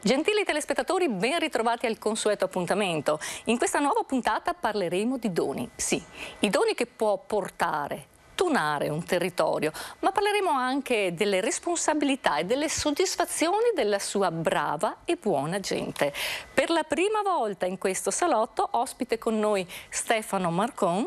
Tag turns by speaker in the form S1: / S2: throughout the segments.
S1: Gentili telespettatori, ben ritrovati al consueto appuntamento. In questa nuova puntata parleremo di doni. Sì, i doni che può portare, tunare un territorio, ma parleremo anche delle responsabilità e delle soddisfazioni della sua brava e buona gente. Per la prima volta in questo salotto, ospite con noi Stefano Marcon,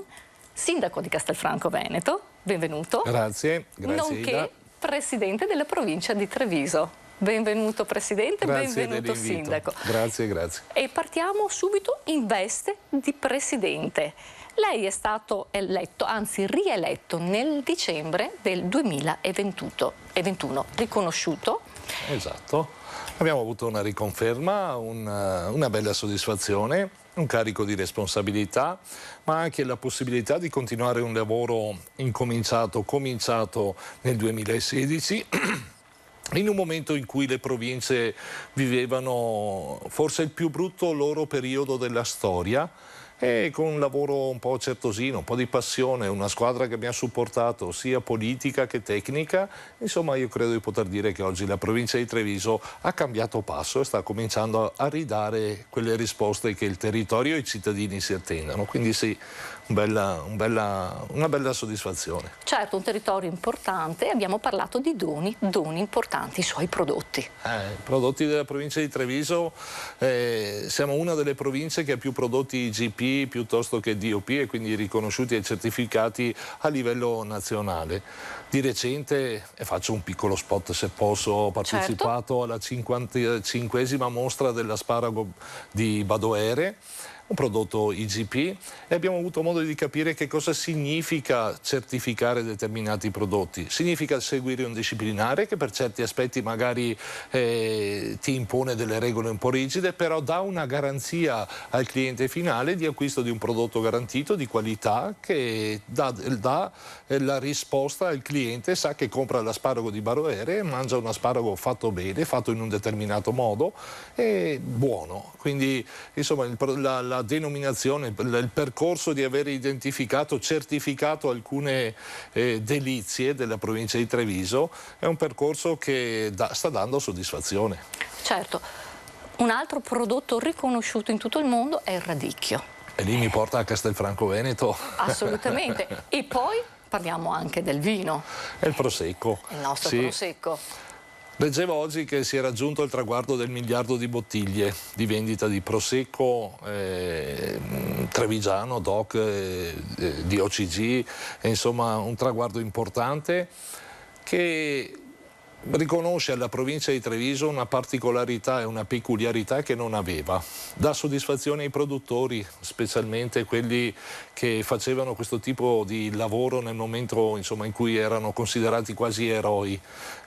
S1: sindaco di Castelfranco Veneto. Benvenuto.
S2: Grazie,
S1: nonché
S2: Ida.
S1: presidente della provincia di Treviso. Benvenuto Presidente,
S2: Grazie
S1: benvenuto Sindaco.
S2: Grazie, grazie.
S1: E partiamo subito in veste di Presidente. Lei è stato eletto, anzi rieletto, nel dicembre del 2021, riconosciuto.
S2: Esatto. Abbiamo avuto una riconferma, una bella soddisfazione, un carico di responsabilità, ma anche la possibilità di continuare un lavoro cominciato nel 2016. In un momento in cui le province vivevano forse il più brutto loro periodo della storia, e con un lavoro un po' certosino, un po' di passione, una squadra che mi ha supportato sia politica che tecnica, insomma io credo di poter dire che oggi la provincia di Treviso ha cambiato passo e sta cominciando a ridare quelle risposte che il territorio e i cittadini si attendono, quindi sì, una bella soddisfazione.
S1: Certo, un territorio importante, abbiamo parlato di doni importanti, i suoi prodotti.
S2: I prodotti della provincia di Treviso, siamo una delle province che ha più prodotti IGP piuttosto che DOP e quindi riconosciuti e certificati a livello nazionale. Di recente, e faccio un piccolo spot se posso, ho partecipato alla 55esima mostra dell'asparago di Badoere, un prodotto IGP, e abbiamo avuto modo di capire che cosa significa certificare determinati prodotti. Significa seguire un disciplinare che per certi aspetti magari ti impone delle regole un po' rigide, però dà una garanzia al cliente finale di acquisto di un prodotto garantito, di qualità, che dà la risposta al cliente, sa che compra l'asparago di Badoere e mangia un asparago fatto bene, fatto in un determinato modo e buono. Quindi insomma la denominazione, il percorso di aver identificato, certificato alcune delizie della provincia di Treviso è un percorso che sta dando soddisfazione.
S1: Certo, un altro prodotto riconosciuto in tutto il mondo è il radicchio.
S2: E lì mi porta a Castelfranco Veneto.
S1: Assolutamente. E poi parliamo anche del vino.
S2: È il Prosecco.
S1: Il nostro
S2: sì.
S1: Prosecco.
S2: Leggevo oggi che si è raggiunto il traguardo del 1 miliardo di bottiglie di vendita di Prosecco trevigiano, DOC, di OCG, insomma un traguardo importante che riconosce alla provincia di Treviso una particolarità e una peculiarità che non aveva. Dà soddisfazione ai produttori, specialmente quelli che facevano questo tipo di lavoro nel momento insomma, in cui erano considerati quasi eroi,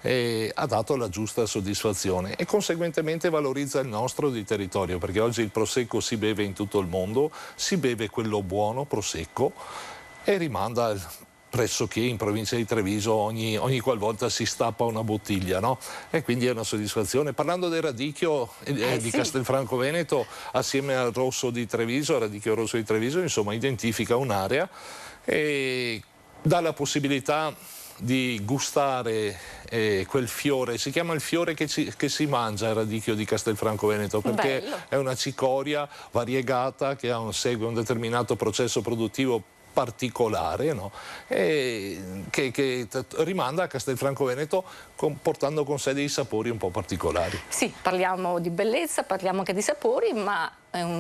S2: e ha dato la giusta soddisfazione e conseguentemente valorizza il nostro di territorio, perché oggi il Prosecco si beve in tutto il mondo, si beve quello buono Prosecco e rimanda pressoché in provincia di Treviso ogni qualvolta si stappa una bottiglia, no? E quindi è una soddisfazione. Parlando del radicchio di Castelfranco Veneto, assieme al rosso di Treviso, al radicchio rosso di Treviso, insomma identifica un'area e dà la possibilità di gustare quel fiore, si chiama il fiore che si mangia, il radicchio di Castelfranco Veneto, perché bello. È una cicoria variegata che segue un determinato processo produttivo particolare, no? Che rimanda a Castelfranco Veneto portando con sé dei sapori un po' particolari.
S1: Sì, parliamo di bellezza, parliamo anche di sapori, ma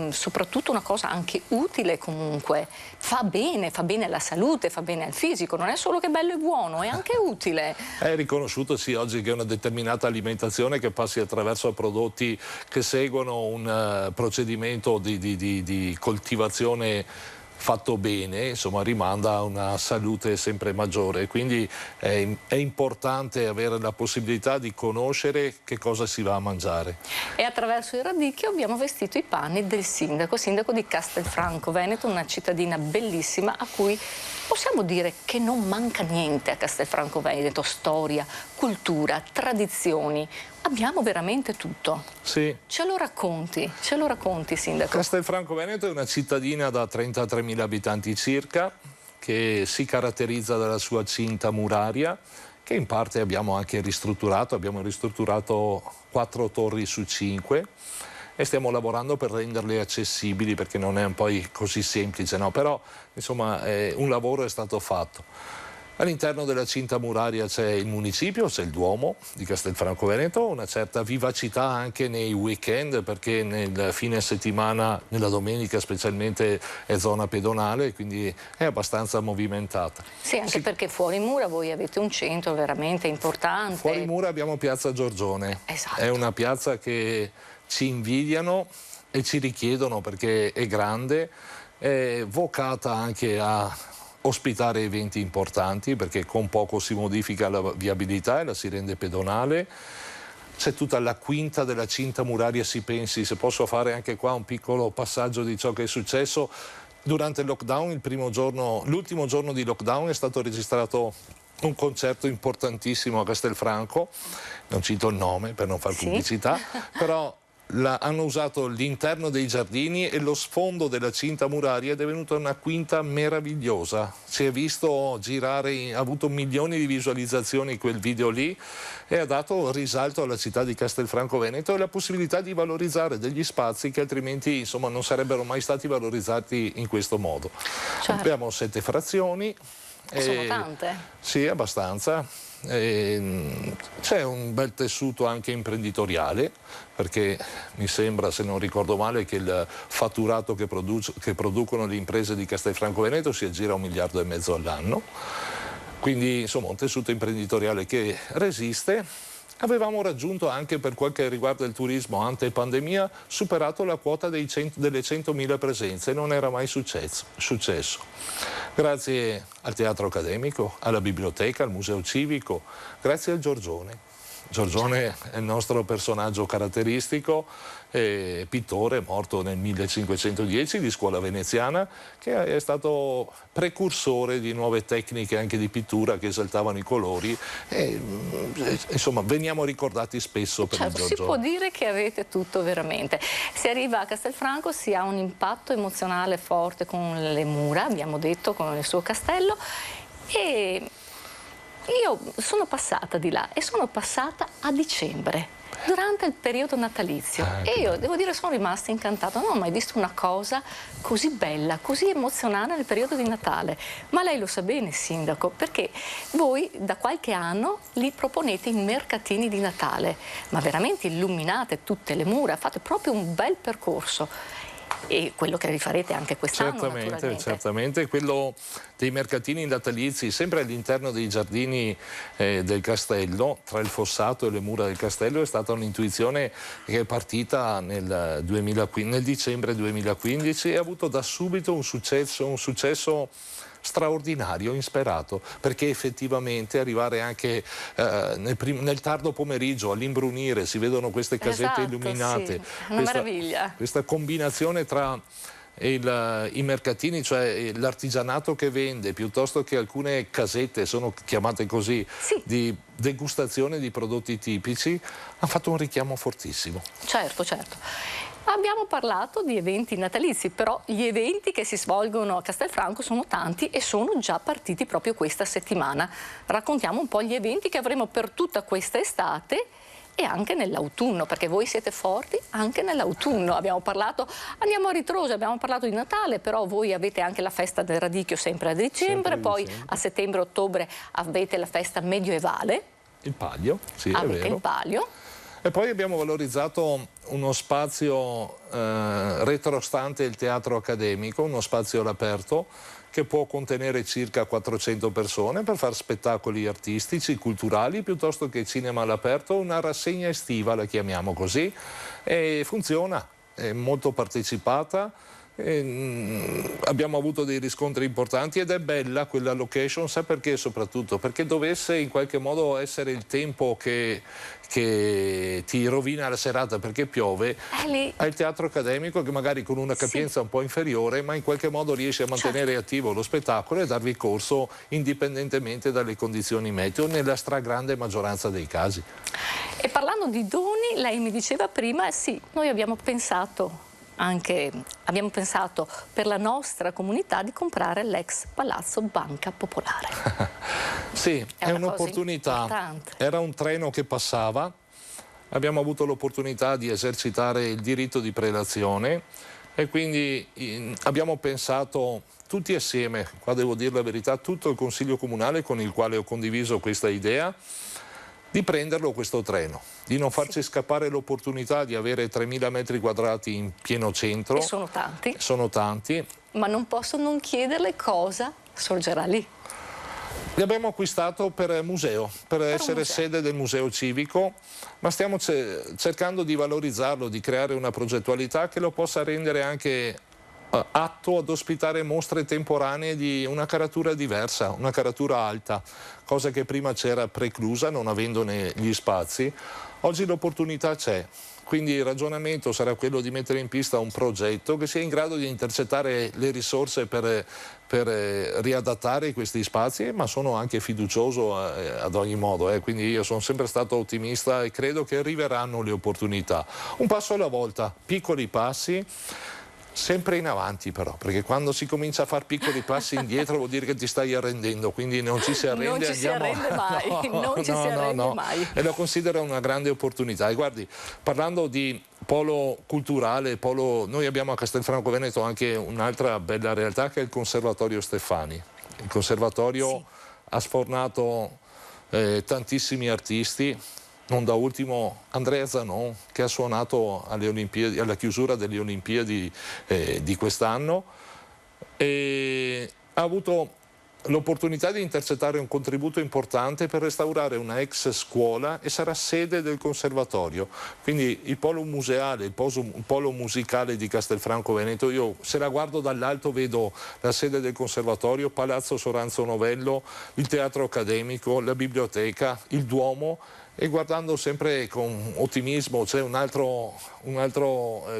S1: soprattutto una cosa anche utile comunque, fa bene alla salute, fa bene al fisico, non è solo che bello e buono, è anche utile. È
S2: riconosciuto sì oggi che una determinata alimentazione che passi attraverso prodotti che seguono un procedimento di coltivazione fatto bene, insomma rimanda a una salute sempre maggiore, quindi è importante avere la possibilità di conoscere che cosa si va a mangiare.
S1: E attraverso il radicchio abbiamo vestito i panni del sindaco di Castelfranco Veneto, una cittadina bellissima a cui possiamo dire che non manca niente a Castelfranco Veneto: storia, cultura, tradizioni, Abbiamo veramente tutto.
S2: Sì.
S1: Ce lo racconti, Sindaco?
S2: Castelfranco Veneto è una cittadina da 33.000 abitanti circa, che si caratterizza dalla sua cinta muraria, che in parte abbiamo anche ristrutturato. Abbiamo ristrutturato 4 torri su 5 e stiamo lavorando per renderle accessibili, perché non è poi così semplice, no? Però insomma un lavoro è stato fatto. All'interno della cinta muraria c'è il municipio, c'è il Duomo di Castelfranco Veneto, una certa vivacità anche nei weekend, perché nel fine settimana, nella domenica specialmente, è zona pedonale, quindi è abbastanza movimentata.
S1: Sì, anche perché fuori mura voi avete un centro veramente importante.
S2: Fuori mura abbiamo Piazza Giorgione.
S1: Esatto.
S2: È una piazza che ci invidiano e ci richiedono, perché è grande, è vocata anche a ospitare eventi importanti, perché con poco si modifica la viabilità e la si rende pedonale. C'è tutta la quinta della cinta muraria, si pensi, se posso fare anche qua un piccolo passaggio di ciò che è successo. Durante il lockdown, l'ultimo giorno di lockdown, è stato registrato un concerto importantissimo a Castelfranco, non cito il nome per non fare pubblicità, però hanno usato l'interno dei giardini e lo sfondo della cinta muraria ed è venuta una quinta meravigliosa. Si è visto girare, ha avuto milioni di visualizzazioni quel video lì e ha dato risalto alla città di Castelfranco Veneto e la possibilità di valorizzare degli spazi che altrimenti insomma non sarebbero mai stati valorizzati in questo modo. Certo. Abbiamo 7 frazioni.
S1: Sono tante?
S2: Sì, abbastanza. C'è un bel tessuto anche imprenditoriale, perché mi sembra, se non ricordo male, che il fatturato che producono le imprese di Castelfranco Veneto si aggira a 1,5 miliardi all'anno. Quindi insomma un tessuto imprenditoriale che resiste. Avevamo raggiunto anche, per quel che riguarda il turismo ante pandemia, superato la quota delle 100.000 presenze, non era mai successo. Grazie al teatro accademico, alla biblioteca, al museo civico, grazie al Giorgione. Giorgione è il nostro personaggio caratteristico, pittore morto nel 1510 di scuola veneziana, che è stato precursore di nuove tecniche anche di pittura che esaltavano i colori. Insomma, veniamo ricordati spesso per il Giorgione.
S1: Si può dire che avete tutto veramente. Si arriva a Castelfranco, si ha un impatto emozionale forte con le mura, abbiamo detto, con il suo castello, e io sono passata di là e sono passata a dicembre, durante il periodo natalizio, e io devo dire sono rimasta incantata. Non ho mai visto una cosa così bella, così emozionale nel periodo di Natale. Ma lei lo sa bene, Sindaco, perché voi da qualche anno li proponete in mercatini di Natale, ma veramente illuminate tutte le mura, fate proprio un bel percorso. E quello che rifarete anche quest'anno,
S2: certamente, quello dei mercatini natalizi, sempre all'interno dei giardini del castello, tra il fossato e le mura del castello, è stata un'intuizione che è partita nel dicembre 2015 e ha avuto da subito un successo straordinario, insperato, perché effettivamente arrivare anche nel tardo pomeriggio all'imbrunire, si vedono queste casette illuminate,
S1: sì, una meraviglia.
S2: Questa combinazione tra i mercatini, cioè l'artigianato che vende, piuttosto che alcune casette, sono chiamate così, di degustazione di prodotti tipici, ha fatto un richiamo fortissimo.
S1: Certo. Abbiamo parlato di eventi natalizi, però gli eventi che si svolgono a Castelfranco sono tanti e sono già partiti proprio questa settimana. Raccontiamo un po' gli eventi che avremo per tutta questa estate e anche nell'autunno, perché voi siete forti anche nell'autunno. Andiamo a ritroso, abbiamo parlato di Natale, però voi avete anche la festa del radicchio sempre a dicembre, poi a settembre-ottobre avete la festa medioevale.
S2: Il Palio, sì, è vero.
S1: Il Palio.
S2: E poi abbiamo valorizzato uno spazio retrostante il teatro accademico, uno spazio all'aperto che può contenere circa 400 persone per fare spettacoli artistici, culturali, piuttosto che cinema all'aperto, una rassegna estiva, la chiamiamo così, e funziona, è molto partecipata. Abbiamo avuto dei riscontri importanti ed è bella quella location, sai perché soprattutto? Perché dovesse in qualche modo essere il tempo che ti rovina la serata perché piove, hai il teatro accademico che magari con una capienza un po' inferiore ma in qualche modo riesce a mantenere attivo lo spettacolo e darvi corso indipendentemente dalle condizioni meteo nella stragrande maggioranza dei casi.
S1: E parlando di doni, lei mi diceva prima, sì, noi abbiamo pensato per la nostra comunità di comprare l'ex Palazzo Banca Popolare.
S2: Sì, è un'opportunità. Era un treno che passava, abbiamo avuto l'opportunità di esercitare il diritto di prelazione e quindi abbiamo pensato tutti assieme, qua devo dire la verità, tutto il Consiglio Comunale con il quale ho condiviso questa idea, di prenderlo questo treno, di non farci scappare l'opportunità di avere 3.000 metri quadrati in pieno centro.
S1: E sono tanti.
S2: Sono tanti.
S1: Ma non posso non chiederle cosa sorgerà lì.
S2: Li abbiamo acquistato per museo, per essere sede del museo civico, ma stiamo cercando di valorizzarlo, di creare una progettualità che lo possa rendere anche atto ad ospitare mostre temporanee di una caratura diversa, una caratura alta, cosa che prima c'era preclusa non avendone gli spazi. Oggi l'opportunità c'è, quindi il ragionamento sarà quello di mettere in pista un progetto che sia in grado di intercettare le risorse per riadattare questi spazi, ma sono anche fiducioso ad ogni modo, quindi io sono sempre stato ottimista e credo che arriveranno le opportunità. Un passo alla volta, piccoli passi. Sempre in avanti però, perché quando si comincia a fare piccoli passi indietro vuol dire che ti stai arrendendo, quindi non ci si arrende.
S1: Non ci si arrende mai, non ci si arrende mai.
S2: E lo considero una grande opportunità. E guardi, parlando di polo culturale, noi abbiamo a Castelfranco Veneto anche un'altra bella realtà che è il Conservatorio Steffani. Il Conservatorio ha sfornato tantissimi artisti. Non da ultimo Andrea Zanon, che ha suonato alle Olimpiadi, alla chiusura delle Olimpiadi di quest'anno, e ha avuto l'opportunità di intercettare un contributo importante per restaurare una ex scuola e sarà sede del conservatorio. Quindi il polo museale, il polo musicale di Castelfranco Veneto, io se la guardo dall'alto vedo la sede del conservatorio, Palazzo Soranzo Novello, il teatro accademico, la biblioteca, il Duomo. E guardando sempre con ottimismo c'è un altro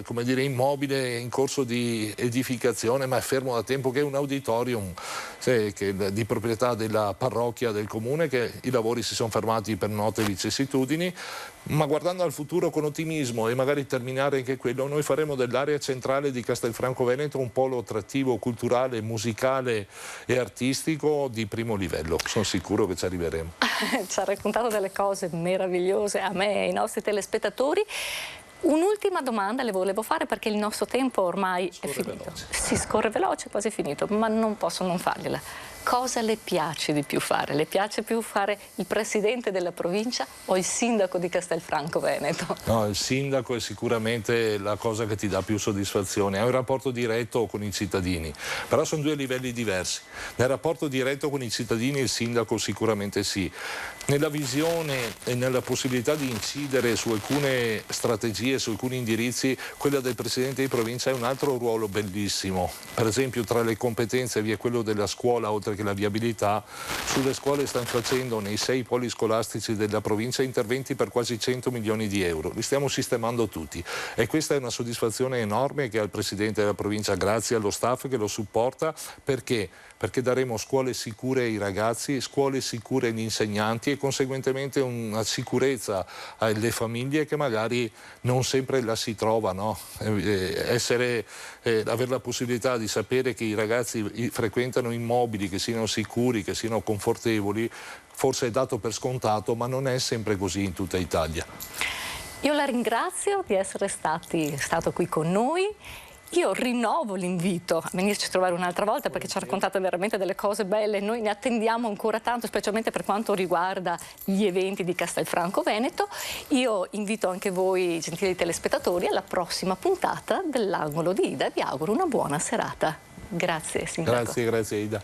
S2: come dire, immobile in corso di edificazione, ma è fermo da tempo, che è un auditorium di proprietà della parrocchia del comune, che i lavori si sono fermati per note vicissitudini, ma guardando al futuro con ottimismo e magari terminare anche quello, noi faremo dell'area centrale di Castelfranco Veneto un polo attrattivo, culturale, musicale e artistico di primo livello. Sono sicuro che ci arriveremo.
S1: Ci ha raccontato delle cose meravigliose a me e ai nostri telespettatori. Un'ultima domanda le volevo fare perché il nostro tempo ormai è finito. Si scorre veloce, quasi finito, ma non posso non fargliela. Cosa le piace di più fare? Le piace più fare il presidente della provincia o il sindaco di Castelfranco Veneto?
S2: No, il sindaco è sicuramente la cosa che ti dà più soddisfazione. È un rapporto diretto con i cittadini, però sono due livelli diversi. Nel rapporto diretto con i cittadini il sindaco sicuramente sì. Nella visione e nella possibilità di incidere su alcune strategie, su alcuni indirizzi, quella del presidente di provincia è un altro ruolo bellissimo. Per esempio tra le competenze vi è quello della scuola, oltre che la viabilità. Sulle scuole stanno facendo nei 6 poli scolastici della provincia interventi per quasi 100 milioni di euro. Li stiamo sistemando tutti e questa è una soddisfazione enorme che ha il presidente della provincia, grazie allo staff che lo supporta. Perché? Perché daremo scuole sicure ai ragazzi, scuole sicure agli insegnanti e conseguentemente una sicurezza alle famiglie che magari non sempre la si trova, no? Avere la possibilità di sapere che i ragazzi frequentano immobili che siano sicuri, che siano confortevoli, forse è dato per scontato, ma non è sempre così in tutta Italia.
S1: Io la ringrazio di essere stato qui con noi. Io rinnovo l'invito a venirci a trovare un'altra volta perché ci ha raccontato veramente delle cose belle. Noi ne attendiamo ancora tanto, specialmente per quanto riguarda gli eventi di Castelfranco Veneto. Io invito anche voi, gentili telespettatori, alla prossima puntata dell'Angolo di Ida. Vi auguro una buona serata. Grazie, Sindaco.
S2: Grazie Ida.